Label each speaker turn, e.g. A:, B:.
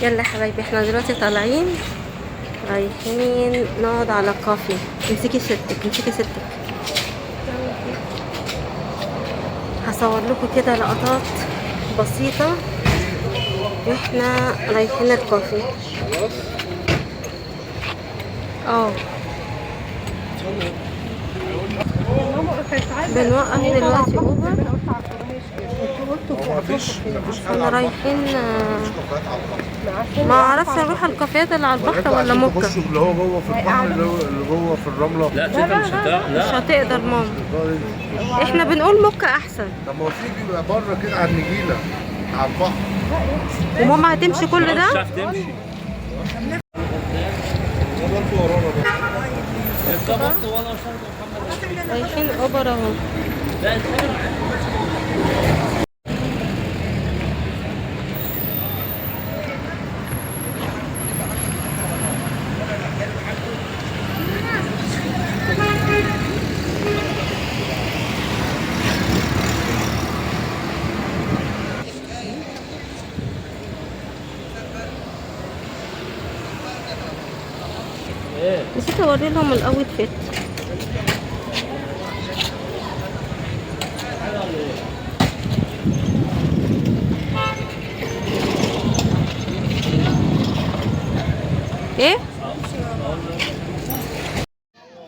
A: يلا يا حبايبي، احنا دلوقتي طالعين رايحين نقعد على كافي. امسكي ستك، امسكي ستك. هصور لكم كده لقطات بسيطة واحنا رايحين الكافي. اه بنوقف دلوقتي اوبر.
B: هو مفيش حاجة
A: احنا
B: على البحر،
A: رايحين
B: مفيش كافيهات على البحر.
A: ما اعرفش نروح الكافيهات اللي على
B: ولا
A: البحر
B: انتوا
A: ولا
B: عايزين
A: موكا.
B: تخشوا اللي هو جوه في البحر، اللي جوه في الرملة؟
C: لا كده مش هتعرف،
A: مش
C: لا.
A: هتقدر ماما.
B: تقدري.
A: احنا بنقول موكا احسن.
B: طب ما هو في بيبقى بره كده على النجيلة على البحر.
A: وماما هتمشي كل
C: مش
A: ده.
C: هتعرف تمشي.
B: ده انتوا ورانا بقى.
C: ارتبطت وانا وصلت محمد.
A: رايحين اوبر اهو.
C: لا انت
A: نسيت اوري لهم الاوت فيت. ايه